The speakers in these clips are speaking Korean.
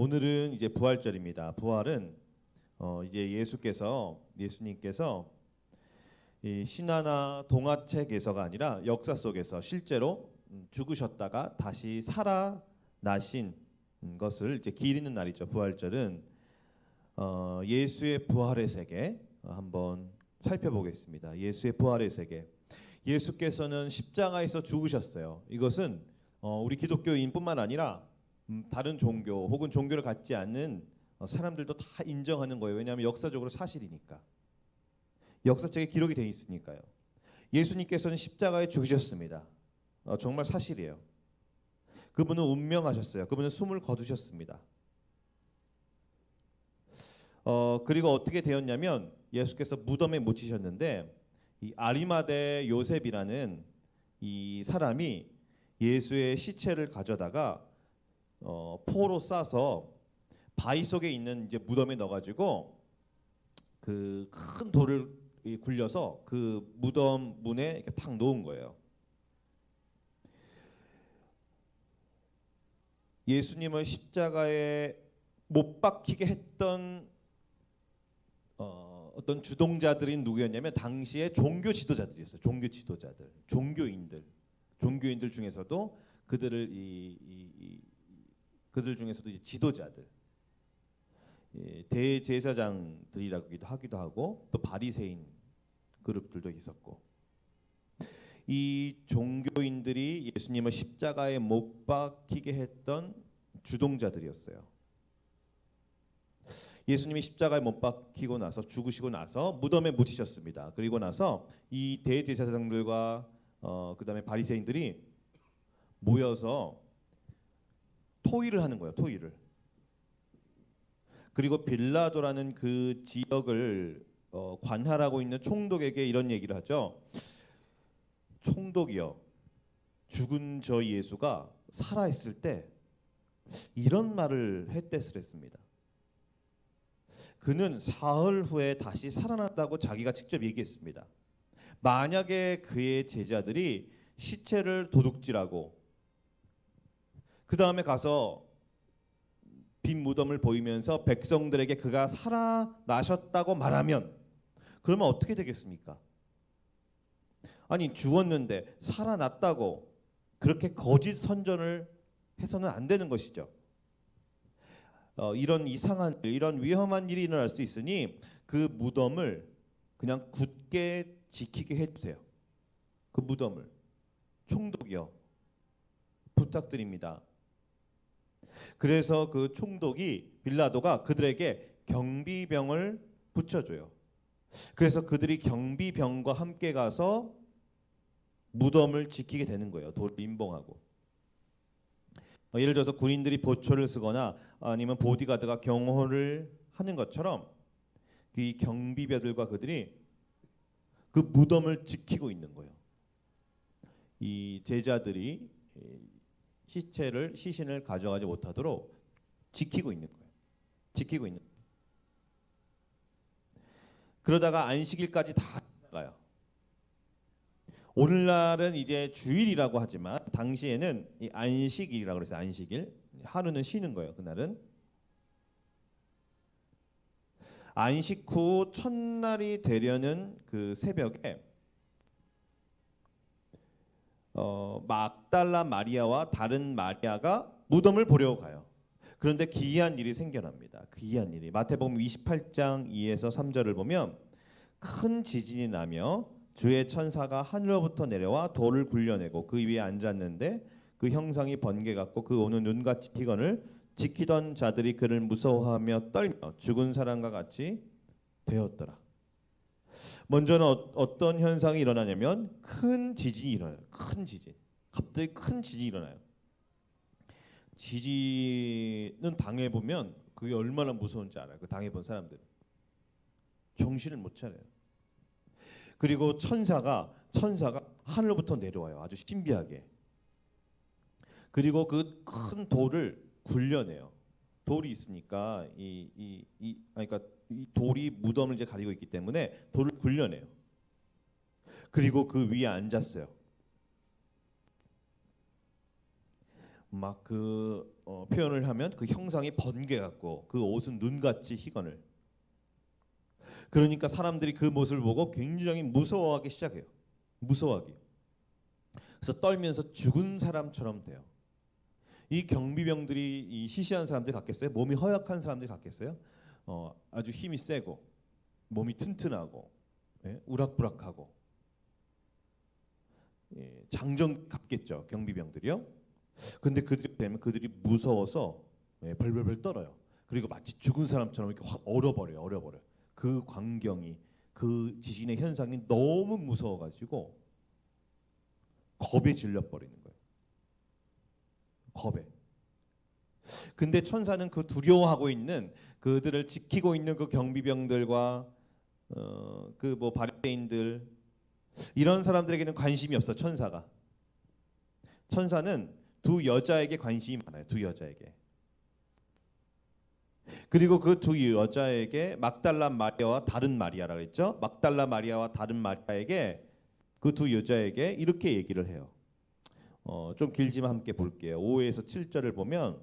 오늘은 이제 부활절입니다. 부활은 이제 예수님께서 이 신화나 동화책에서가 아니라 역사 속에서 실제로 죽으셨다가 다시 살아나신 것을 이제 기리는 날이죠. 부활절은 예수의 부활의 세계 한번 살펴보겠습니다. 예수의 부활의 세계. 예수께서는 십자가에서 죽으셨어요. 이것은 우리 기독교인뿐만 아니라 다른 종교 혹은 종교를 갖지 않는 사람들도 다 인정하는 거예요. 왜냐하면 역사적으로 사실이니까. 역사책에 기록이 되어 있으니까요. 예수님께서는 십자가에 죽으셨습니다. 정말 사실이에요. 그분은 운명하셨어요. 그분은 숨을 거두셨습니다. 그리고 어떻게 되었냐면 예수께서 무덤에 묻히셨는데 이 아리마대 요셉이라는 이 사람이 예수의 시체를 가져다가 포로 싸서 바위 속에 있는 이제 무덤에 넣어가지고 그 큰 돌을 굴려서 그 무덤 문에 이렇게 탁 놓은 거예요. 예수님을 십자가에 못 박히게 했던 어떤 주동자들이 누구였냐면 당시의 종교 지도자들이었어요. 종교 지도자들, 종교인들 중에서도 그들을 그들 중에서도 이제 지도자들, 대제사장들이라고도 하기도 하고 또 바리새인 그룹들도 있었고 이 종교인들이 예수님을 십자가에 못 박히게 했던 주동자들이었어요. 예수님이 십자가에 못 박히고 나서 죽으시고 나서 무덤에 묻히셨습니다. 그리고 나서 이 대제사장들과 그다음에 바리새인들이 모여서 토의를 하는 거예요. 토의를. 그리고 빌라도라는 그 지역을 관할하고 있는 총독에게 이런 얘기를 하죠. 총독이여, 죽은 저 예수가 살아있을 때 이런 말을 했댔습니다. 그는 사흘 후에 다시 살아났다고 자기가 직접 얘기했습니다. 만약에 그의 제자들이 시체를 도둑질하고 그 다음에 가서 빈 무덤을 보이면서 백성들에게 그가 살아나셨다고 말하면 그러면 어떻게 되겠습니까? 아니 죽었는데 살아났다고 그렇게 거짓 선전을 해서는 안 되는 것이죠. 이런 이상한 이런 위험한 일이 일어날 수 있으니 그 무덤을 그냥 굳게 지키게 해주세요. 그 무덤을 총독이요 부탁드립니다. 그래서 그 총독이 빌라도가 그들에게 경비병을 붙여줘요. 그래서 그들이 경비병과 함께 가서 무덤을 지키게 되는 거예요. 돌 임봉하고. 예를 들어서 군인들이 보초를 쓰거나 아니면 보디가드가 경호를 하는 것처럼 이 경비병들과 그들이 그 무덤을 지키고 있는 거예요. 이 제자들이 시신을 가져가지 못하도록 지키고 있는 거예요. 지키고 있는 거예요. 그러다가 안식일까지 다 지나가요. 오늘날은 이제 주일이라고 하지만 당시에는 이 안식일이라고 그랬어요. 안식일. 하루는 쉬는 거예요. 그날은. 안식 후 첫날이 되려는 그 새벽에 막달라 마리아와 다른 마리아가 무덤을 보려고 가요. 그런데 기이한 일이 생겨납니다. 기이한 일이. 마태복음 28장 2에서 3절을 보면 큰 지진이 나며 주의 천사가 하늘로부터 내려와 돌을 굴려내고 그 위에 앉았는데 그 형상이 번개 같고 그 오는 눈같이 희건을 지키던 자들이 그를 무서워하며 떨며 죽은 사람과 같이 되었더라. 먼저는 어떤 현상이 일어나냐면 큰 지진이 일어나요. 큰 지진. 갑자기 큰 지진이 일어나요. 지진은 당해보면 그게 얼마나 무서운지 알아요. 그 당해본 사람들은. 정신을 못 차려요. 그리고 천사가 하늘로부터 내려와요. 아주 신비하게. 그리고 그 큰 돌을 굴려내요. 돌이 있으니까 그러니까 이 돌이 무덤을 이제 가리고 있기 때문에 돌을 굴려내요. 그리고 그 위에 앉았어요. 막 그 표현을 하면 그 형상이 번개 같고 그 옷은 눈같이 희건을. 그러니까 사람들이 그 모습을 보고 굉장히 무서워하기 시작해요. 무서워하기. 그래서 떨면서 죽은 사람처럼 돼요. 이 경비병들이 이 시시한 사람들 같겠어요? 몸이 허약한 사람들 같겠어요? 아주 힘이 세고 몸이 튼튼하고 우락부락하고 장정 같겠죠, 경비병들이요. 근데 그들이 되면 그들이 무서워서 벌벌벌 떨어요. 그리고 마치 죽은 사람처럼 이렇게 확 얼어버려요. 그 광경이, 그 지진의 현상이 너무 무서워가지고 겁에 질려버리는 거예요. 겁에. 근데 천사는 그 두려워하고 있는 그들을 지키고 있는 그 경비병들과 그 뭐 바리새인들 이런 사람들에게는 관심이 없어. 천사는 두 여자에게 관심이 많아요. 두 여자에게. 그리고 그 두 여자에게 막달라 마리아와 다른 마리아라고 했죠. 막달라 마리아와 다른 마리아에게 그 두 여자에게 이렇게 얘기를 해요. 좀 길지만 함께 볼게요. 5에서 7절을 보면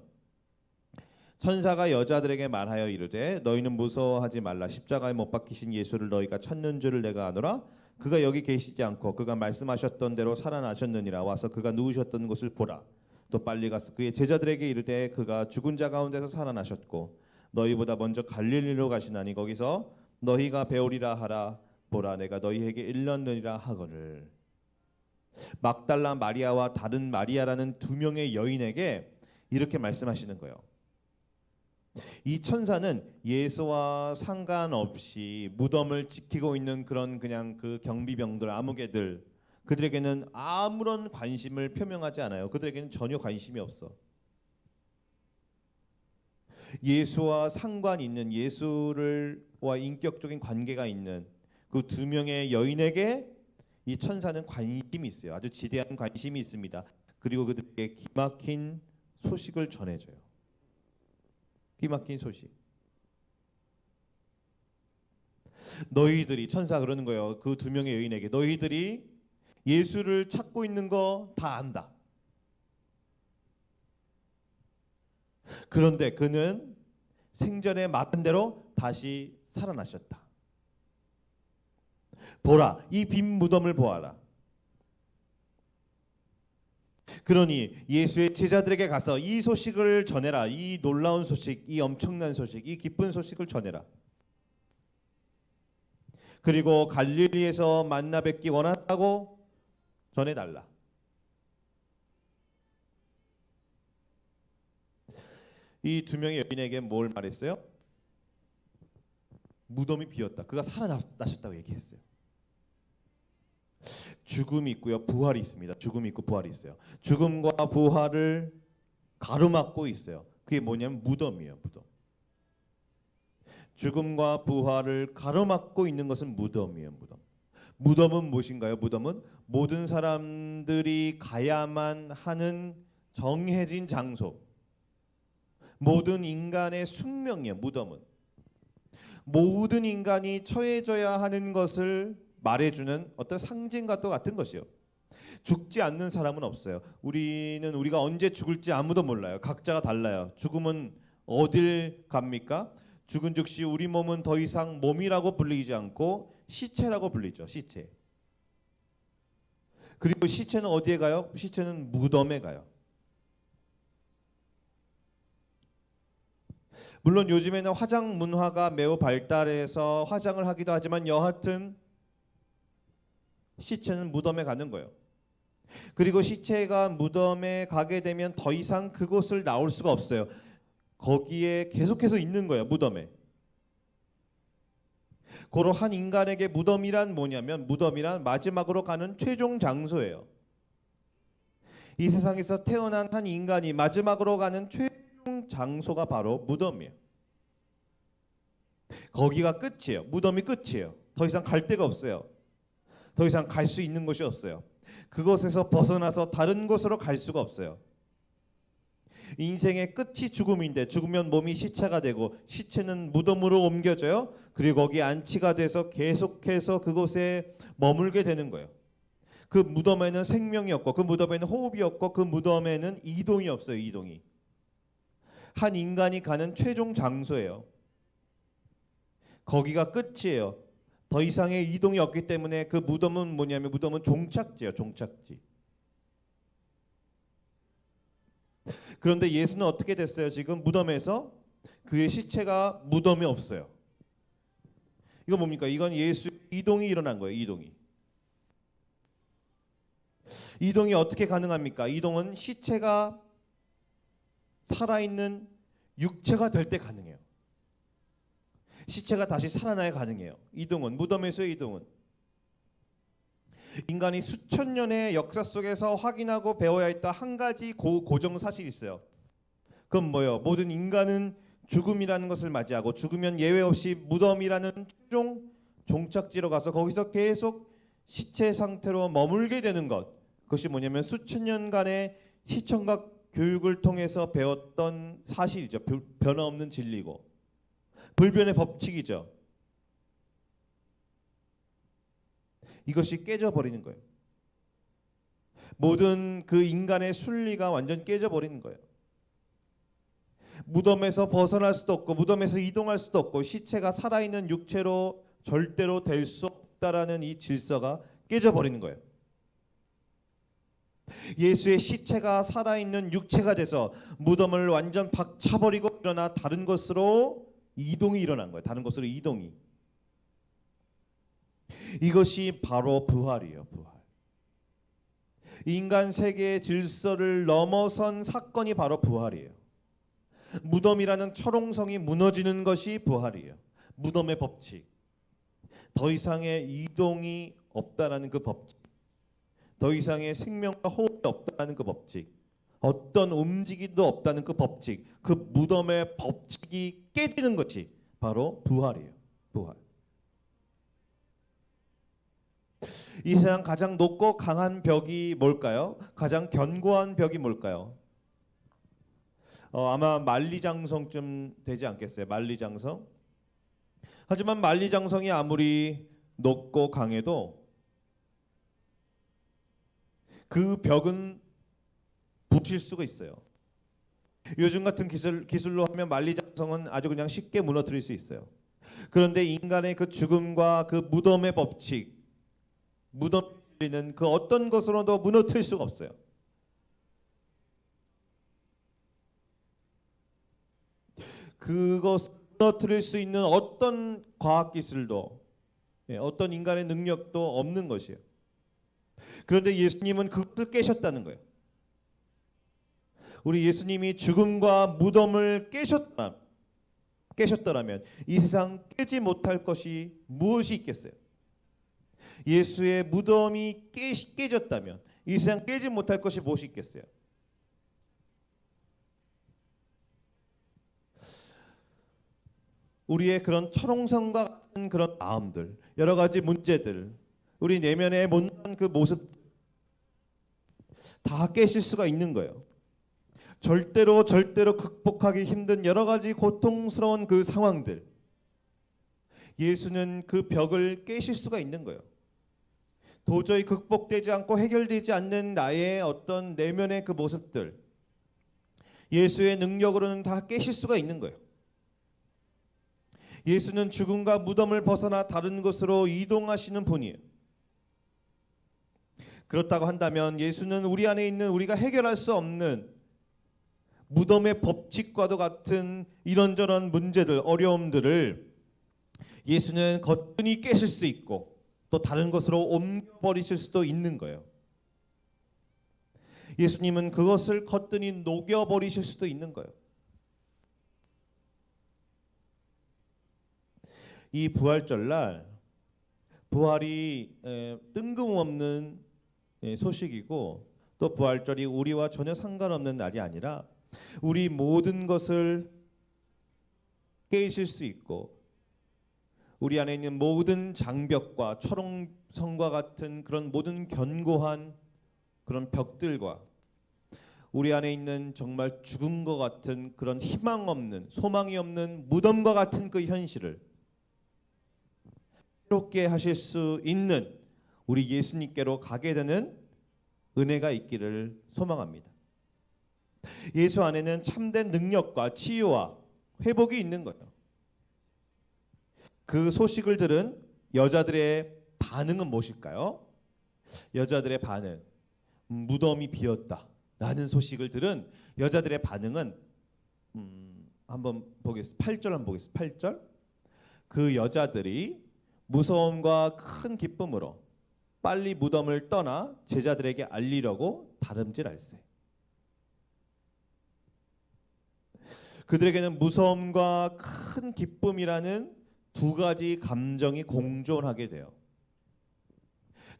천사가 여자들에게 말하여 이르되 너희는 무서워하지 말라. 십자가에 못 박히신 예수를 너희가 찾는 줄을 내가 아노라. 그가 여기 계시지 않고 그가 말씀하셨던 대로 살아나셨느니라. 와서 그가 누우셨던 곳을 보라. 또 빨리 가서 그의 제자들에게 이르되 그가 죽은 자 가운데서 살아나셨고 너희보다 먼저 갈릴리로 가시나니 거기서 너희가 배우리라 하라. 보라 내가 너희에게 일렀느니라 하거늘. 막달라 마리아와 다른 마리아라는 두 명의 여인에게 이렇게 말씀하시는 거예요. 이 천사는 예수와 상관없이 무덤을 지키고 있는 그런 그냥 그 경비병들, 아무개들, 그들에게는 아무런 관심을 표명하지 않아요. 그들에게는 전혀 관심이 없어. 예수와 상관 있는, 예수와 인격적인 관계가 있는 그 두 명의 여인에게 이 천사는 관심이 있어요. 아주 지대한 관심이 있습니다. 그리고 그들에게 기막힌 소식을 전해줘요. 기막힌 소식. 너희들이, 천사 그러는 거예요. 그 두 명의 여인에게 너희들이 예수를 찾고 있는 거 다 안다. 그런데 그는 생전에 말한 대로 다시 살아나셨다. 보라, 이 빈 무덤을 보아라. 그러니 예수의 제자들에게 가서 이 소식을 전해라. 이 놀라운 소식, 이 엄청난 소식, 이 기쁜 소식을 전해라. 그리고 갈릴리에서 만나 뵙기 원한다고 전해달라. 이 두 명의 여인에게 뭘 말했어요? 무덤이 비었다. 그가 살아나셨다고 얘기했어요. 죽음이 있고요, 부활이 있습니다. 죽음이 있고 부활이 있어요. 죽음과 부활을 가로막고 있어요. 그게 뭐냐면 무덤이에요. 무덤. 죽음과 부활을 가로막고 있는 것은 무덤이에요. 무덤. 무덤은 무엇인가요? 무덤은 모든 사람들이 가야만 하는 정해진 장소. 모든 인간의 숙명이에요. 무덤은. 모든 인간이 처해져야 하는 것을 말해주는 어떤 상징과 또 같은 것이요. 죽지 않는 사람은 없어요. 우리가 언제 죽을지 아무도 몰라요. 각자가 달라요. 죽음은 어딜 갑니까? 죽은 즉시 우리 몸은 더 이상 몸이라고 불리지 않고 시체라고 불리죠. 시체. 그리고 시체는 어디에 가요? 시체는 무덤에 가요. 물론 요즘에는 화장 문화가 매우 발달해서 화장을 하기도 하지만 여하튼 시체는 무덤에 가는 거예요. 그리고 시체가 무덤에 가게 되면 더 이상 그곳을 나올 수가 없어요. 거기에 계속해서 있는 거예요. 무덤에. 고로 한 인간에게 무덤이란 뭐냐면 무덤이란 마지막으로 가는 최종 장소예요. 이 세상에서 태어난 한 인간이 마지막으로 가는 최종 장소가 바로 무덤이에요. 거기가 끝이에요. 무덤이 끝이에요. 더 이상 갈 데가 없어요. 더 이상 갈 수 있는 곳이 없어요. 그곳에서 벗어나서 다른 곳으로 갈 수가 없어요. 인생의 끝이 죽음인데 죽으면 몸이 시체가 되고 시체는 무덤으로 옮겨져요. 그리고 거기에 안치가 돼서 계속해서 그곳에 머물게 되는 거예요. 그 무덤에는 생명이 없고 그 무덤에는 호흡이 없고 그 무덤에는 이동이 없어요. 이동이. 한 인간이 가는 최종 장소예요. 거기가 끝이에요. 더 이상의 이동이 없기 때문에 그 무덤은 뭐냐면 무덤은 종착지예요. 종착지. 그런데 예수는 어떻게 됐어요? 지금 무덤에서 그의 시체가 무덤에 없어요. 이거 뭡니까? 이건 예수 이동이 일어난 거예요. 이동이. 이동이 어떻게 가능합니까? 이동은 시체가 살아있는 육체가 될 때 가능해요. 시체가 다시 살아나야 가능해요. 이동은 무덤에서의 이동은 인간이 수천 년의 역사 속에서 확인하고 배워야 했던 한 가지 고정 사실이 있어요. 그건 뭐예요? 모든 인간은 죽음이라는 것을 맞이하고 죽으면 예외 없이 무덤이라는 최종 종착지로 가서 거기서 계속 시체 상태로 머물게 되는 것. 그것이 뭐냐면 수천 년간의 시청각 교육을 통해서 배웠던 사실이죠. 변함없는 진리고 불변의 법칙이죠. 이것이 깨져버리는 거예요. 모든 그 인간의 순리가 완전 깨져버리는 거예요. 무덤에서 벗어날 수도 없고 무덤에서 이동할 수도 없고 시체가 살아있는 육체로 절대로 될 수 없다라는 이 질서가 깨져버리는 거예요. 예수의 시체가 살아있는 육체가 돼서 무덤을 완전 박차버리고 일어나 다른 곳으로 이동이 일어난 거예요. 다른 곳으로 이동이. 이것이 바로 부활이에요. 부활. 인간 세계의 질서를 넘어선 사건이 바로 부활이에요. 무덤이라는 철옹성이 무너지는 것이 부활이에요. 무덤의 법칙. 더 이상의 이동이 없다라는 그 법칙. 더 이상의 생명과 호흡이 없다는 그 법칙. 어떤 움직임도 없다는 그 법칙. 그 무덤의 법칙이 깨지는 것이 바로 부활이에요. 부활. 이 세상 가장 높고 강한 벽이 뭘까요? 가장 견고한 벽이 뭘까요? 아마 만리장성쯤 되지 않겠어요? 만리장성. 하지만 만리장성이 아무리 높고 강해도 그 벽은 부실 수가 있어요. 요즘 같은 기술로 하면 만리장성은 아주 그냥 쉽게 무너뜨릴 수 있어요. 그런데 인간의 그 죽음과 그 무덤의 법칙, 무덤리는 그 어떤 것으로도 무너뜨릴 수가 없어요. 그것 무너뜨릴 수 있는 어떤 과학 기술도 어떤 인간의 능력도 없는 것이에요. 그런데 예수님은 그것을 깨셨다는 거예요. 우리 예수님이 죽음과 무덤을 깨셨더라면 이 세상 깨지 못할 것이 무엇이 있겠어요? 예수의 무덤이 깨졌다면 이 세상 깨지 못할 것이 무엇이 있겠어요? 우리의 그런 철옹성과 같은 그런 마음들, 여러 가지 문제들, 우리 내면에 못난 그 모습 다 깨실 수가 있는 거예요. 절대로 극복하기 힘든 여러 가지 고통스러운 그 상황들, 예수는 그 벽을 깨실 수가 있는 거예요. 도저히 극복되지 않고 해결되지 않는 나의 어떤 내면의 그 모습들, 예수의 능력으로는 다 깨실 수가 있는 거예요. 예수는 죽음과 무덤을 벗어나 다른 곳으로 이동하시는 분이에요. 그렇다고 한다면 예수는 우리 안에 있는 우리가 해결할 수 없는 무덤의 법칙과도 같은 이런저런 문제들, 어려움들을 예수는 거뜬히 깨실 수 있고 또 다른 것으로 옮겨버리실 수도 있는 거예요. 예수님은 그것을 거뜬히 녹여버리실 수도 있는 거예요. 이 부활절날, 부활이 뜬금없는 소식이고 또 부활절이 우리와 전혀 상관없는 날이 아니라 우리 모든 것을 깨실 수 있고 우리 안에 있는 모든 장벽과 철옹성과 같은 그런 모든 견고한 그런 벽들과 우리 안에 있는 정말 죽은 것 같은 그런 희망 없는, 소망이 없는 무덤과 같은 그 현실을 새롭게 하실 수 있는 우리 예수님께로 가게 되는 은혜가 있기를 소망합니다. 예수 안에는 참된 능력과 치유와 회복이 있는 거예요. 그 소식을 들은 여자들의 반응은 무엇일까요? 여자들의 반응, 무덤이 비었다라는 소식을 들은 여자들의 반응은 한번 보겠습니다. 8절 한번 보겠습니다. 8절. 그 여자들이 무서움과 큰 기쁨으로 빨리 무덤을 떠나 제자들에게 알리려고 다름질할세. 그들에게는 무서움과 큰 기쁨이라는 두 가지 감정이 공존하게 돼요.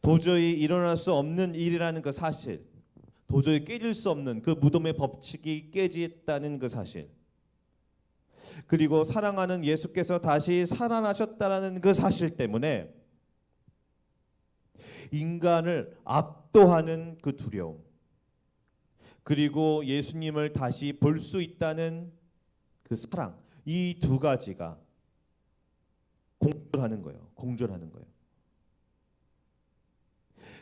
도저히 일어날 수 없는 일이라는 그 사실, 도저히 깨질 수 없는 그 무덤의 법칙이 깨졌다는 그 사실, 그리고 사랑하는 예수께서 다시 살아나셨다는 그 사실 때문에 인간을 압도하는 그 두려움, 그리고 예수님을 다시 볼 수 있다는 그 사랑, 이 두 가지가 공존하는 거예요. 공존하는 거예요.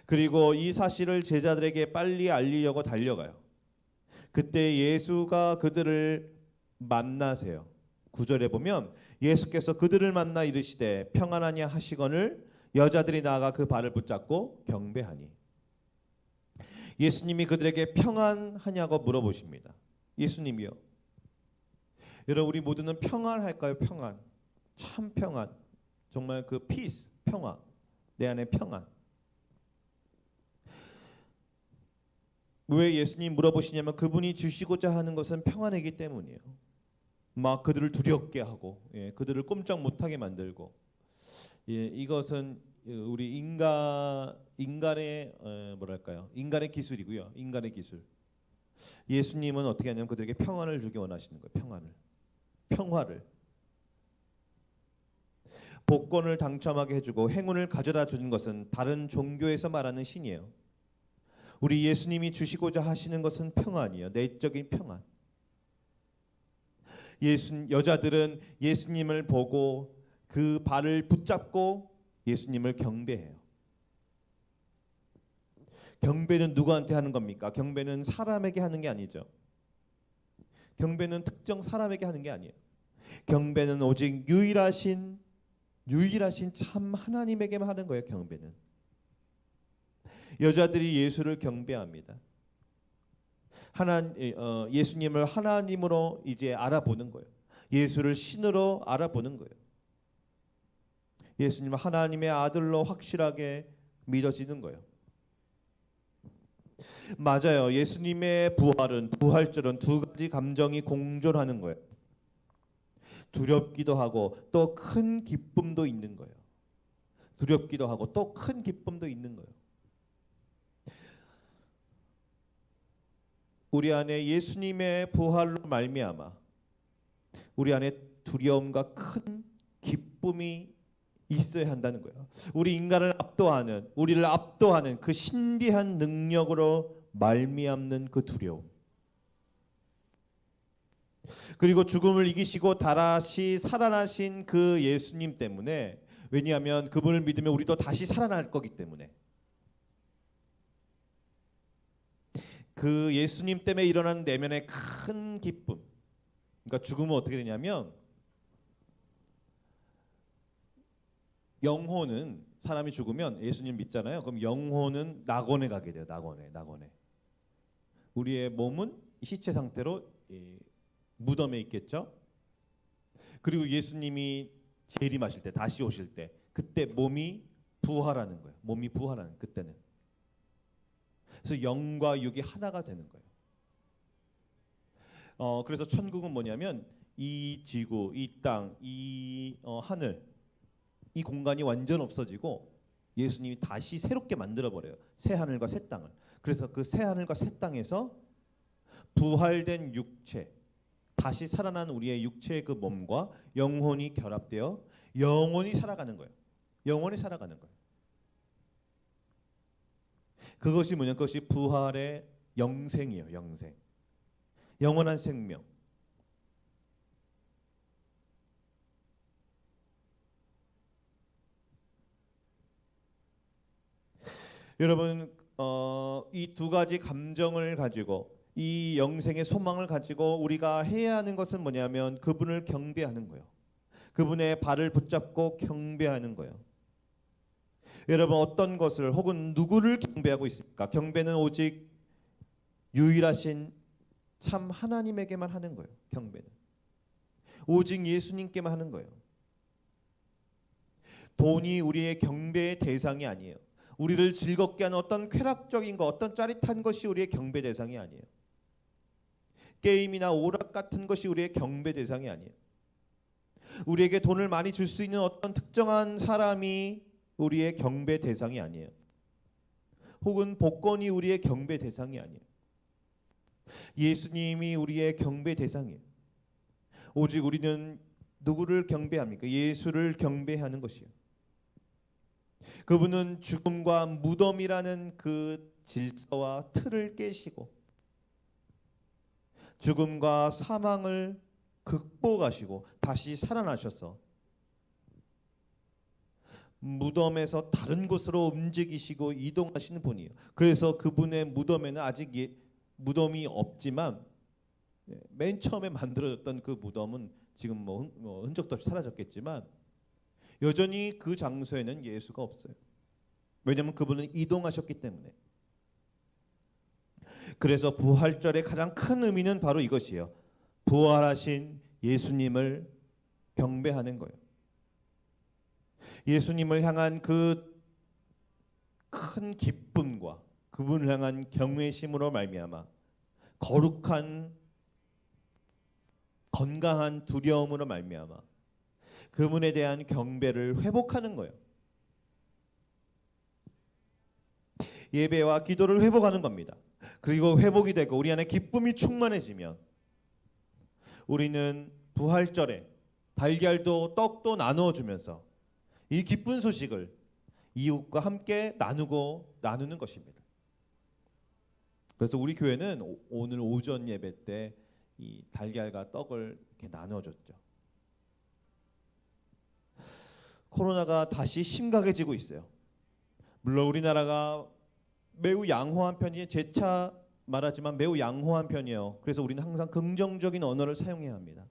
그리고 이 사실을 제자들에게 빨리 알리려고 달려가요. 그때 예수가 그들을 만나세요. 9절에 보면 예수께서 그들을 만나 이르시되 평안하냐 하시거늘 여자들이 나아가 그 발을 붙잡고 경배하니. 예수님이 그들에게 평안하냐고 물어보십니다. 예수님이요. 여러분, 우리 모두는 평안할까요? 평안. 참 평안. 정말 그 피스, 평화. 내 안에 평안. 왜 예수님 물어보시냐면 그분이 주시고자 하는 것은 평안이기 때문이에요. 막 그들을 두렵게 하고, 그들을 꼼짝 못하게 만들고, 이것은 우리 인간의 뭐랄까요? 인간의 기술이고요. 인간의 기술. 예수님은 어떻게 하냐면 그들에게 평안을 주기 원하시는 거예요. 평안을, 평화를. 복권을 당첨하게 해주고 행운을 가져다 주는 것은 다른 종교에서 말하는 신이에요. 우리 예수님이 주시고자 하시는 것은 평안이에요. 내적인 평안. 여자들은 예수님을 보고 그 발을 붙잡고 예수님을 경배해요. 경배는 누구한테 하는 겁니까? 경배는 사람에게 하는 게 아니죠. 경배는 특정 사람에게 하는 게 아니에요. 경배는 오직 유일하신 참 하나님에게만 하는 거예요. 경배는. 여자들이 예수를 경배합니다. 예수님을 하나님으로 이제 알아보는 거예요. 예수를 신으로 알아보는 거예요. 예수님은 하나님의 아들로 확실하게 믿어지는 거예요. 맞아요. 예수님의 부활절은 두 가지 감정이 공존하는 거예요. 두렵기도 하고 또 큰 기쁨도 있는 거예요. 두렵기도 하고 또 큰 기쁨도 있는 거예요. 우리 안에 예수님의 부활로 말미암아 우리 안에 두려움과 큰 기쁨이 있어야 한다는 거예요. 우리를 압도하는 그 신비한 능력으로 말미암는 그 두려움. 그리고 죽음을 이기시고 다시 살아나신 그 예수님 때문에, 왜냐하면 그분을 믿으면 우리도 다시 살아날 거기 때문에, 그 예수님 때문에 일어나는 내면의 큰 기쁨. 그러니까 죽음은 어떻게 되냐면, 영혼은, 사람이 죽으면 예수님 믿잖아요. 그럼 영혼은 낙원에 가게 돼요. 낙원에. 우리의 몸은 시체 상태로 무덤에 있겠죠. 그리고 예수님이 재림하실 때, 다시 오실 때, 그때 몸이 부활하는 거예요. 몸이 부활하는 그때는. 그래서 영과 육이 하나가 되는 거예요. 그래서 천국은 뭐냐면 이 지구, 이 땅, 이 하늘, 이 공간이 완전 없어지고 예수님이 다시 새롭게 만들어 버려요. 새 하늘과 새 땅을. 그래서 그 새 하늘과 새 땅에서 부활된 육체, 다시 살아난 우리의 육체의 그 몸과 영혼이 결합되어 영원히 살아가는 거예요. 영원히 살아가는 거예요. 그것이 뭐냐면 그것이 부활의 영생이에요. 영생. 영원한 생명. 여러분 이 두 가지 감정을 가지고 이 영생의 소망을 가지고 우리가 해야 하는 것은 뭐냐면 그분을 경배하는 거예요. 그분의 발을 붙잡고 경배하는 거예요. 여러분 어떤 것을 혹은 누구를 경배하고 있습니까? 경배는 오직 유일하신 참 하나님에게만 하는 거예요. 경배는 오직 예수님께만 하는 거예요. 돈이 우리의 경배의 대상이 아니에요. 우리를 즐겁게 하는 어떤 쾌락적인 것, 어떤 짜릿한 것이 우리의 경배 대상이 아니에요. 게임이나 오락 같은 것이 우리의 경배 대상이 아니에요. 우리에게 돈을 많이 줄 수 있는 어떤 특정한 사람이 우리의 경배 대상이 아니에요. 혹은 복권이 우리의 경배 대상이 아니에요. 예수님이 우리의 경배 대상이에요. 오직 우리는 누구를 경배합니까? 예수를 경배하는 것이에요. 그분은 죽음과 무덤이라는 그 질서와 틀을 깨시고 죽음과 사망을 극복하시고 다시 살아나셔서 무덤에서 다른 곳으로 움직이시고 이동하시는 분이에요. 그래서 그분의 무덤에는 아직 무덤이 없지만 맨 처음에 만들어졌던 그 무덤은 지금 뭐 흔적도 없이 사라졌겠지만 여전히 그 장소에는 예수가 없어요. 왜냐하면 그분은 이동하셨기 때문에. 그래서 부활절의 가장 큰 의미는 바로 이것이에요. 부활하신 예수님을 경배하는 거예요. 예수님을 향한 그 큰 기쁨과 그분을 향한 경외심으로 말미암아 거룩한 건강한 두려움으로 말미암아 그분에 대한 경배를 회복하는 거예요. 예배와 기도를 회복하는 겁니다. 그리고 회복이 되고 우리 안에 기쁨이 충만해지면 우리는 부활절에 달걀도 떡도 나누어 주면서 이 기쁜 소식을 이웃과 함께 나누는 것입니다. 그래서 우리 교회는 오늘 오전 예배 때 이 달걀과 떡을 이렇게 나눠줬죠. 코로나가 다시 심각해지고 있어요. 물론 우리나라가 매우 양호한 편이에요. 재차 말하지만 매우 양호한 편이에요. 그래서 우리는 항상 긍정적인 언어를 사용해야 합니다.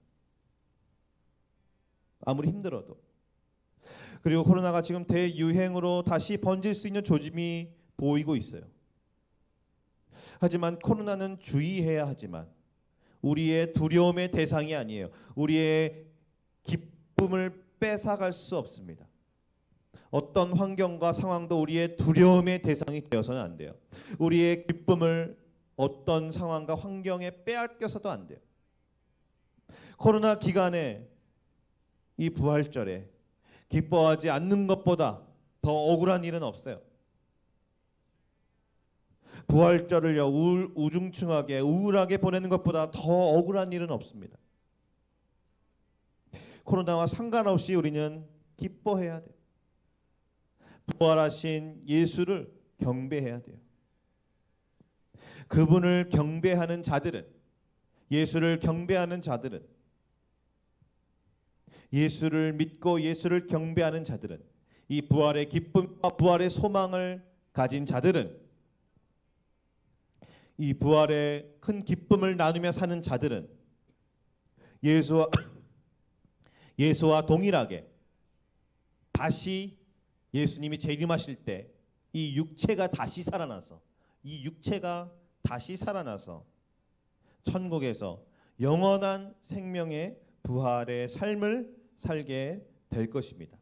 아무리 힘들어도. 그리고 코로나가 지금 대유행으로 다시 번질 수 있는 조짐이 보이고 있어요. 하지만 코로나는 주의해야 하지만 우리의 두려움의 대상이 아니에요. 우리의 기쁨을 뺏어갈 수 없습니다. 어떤 환경과 상황도 우리의 두려움의 대상이 되어서는 안 돼요. 우리의 기쁨을 어떤 상황과 환경에 빼앗겨서도 안 돼요. 코로나 기간에 이 부활절에 기뻐하지 않는 것보다 더 억울한 일은 없어요. 부활절을요 우중충하게 우울하게 보내는 것보다 더 억울한 일은 없습니다. 코로나와 상관없이 우리는 기뻐해야 돼요. 부활하신 예수를 경배해야 돼요. 그분을 경배하는 자들은 예수를 경배하는 자들은 예수를 믿고 예수를 경배하는 자들은 이 부활의 기쁨과 부활의 소망을 가진 자들은 이 부활의 큰 기쁨을 나누며 사는 자들은 예수와 동일하게 다시 예수님이 재림하실 때 이 육체가 다시 살아나서 천국에서 영원한 생명의 부활의 삶을 살게 될 것입니다.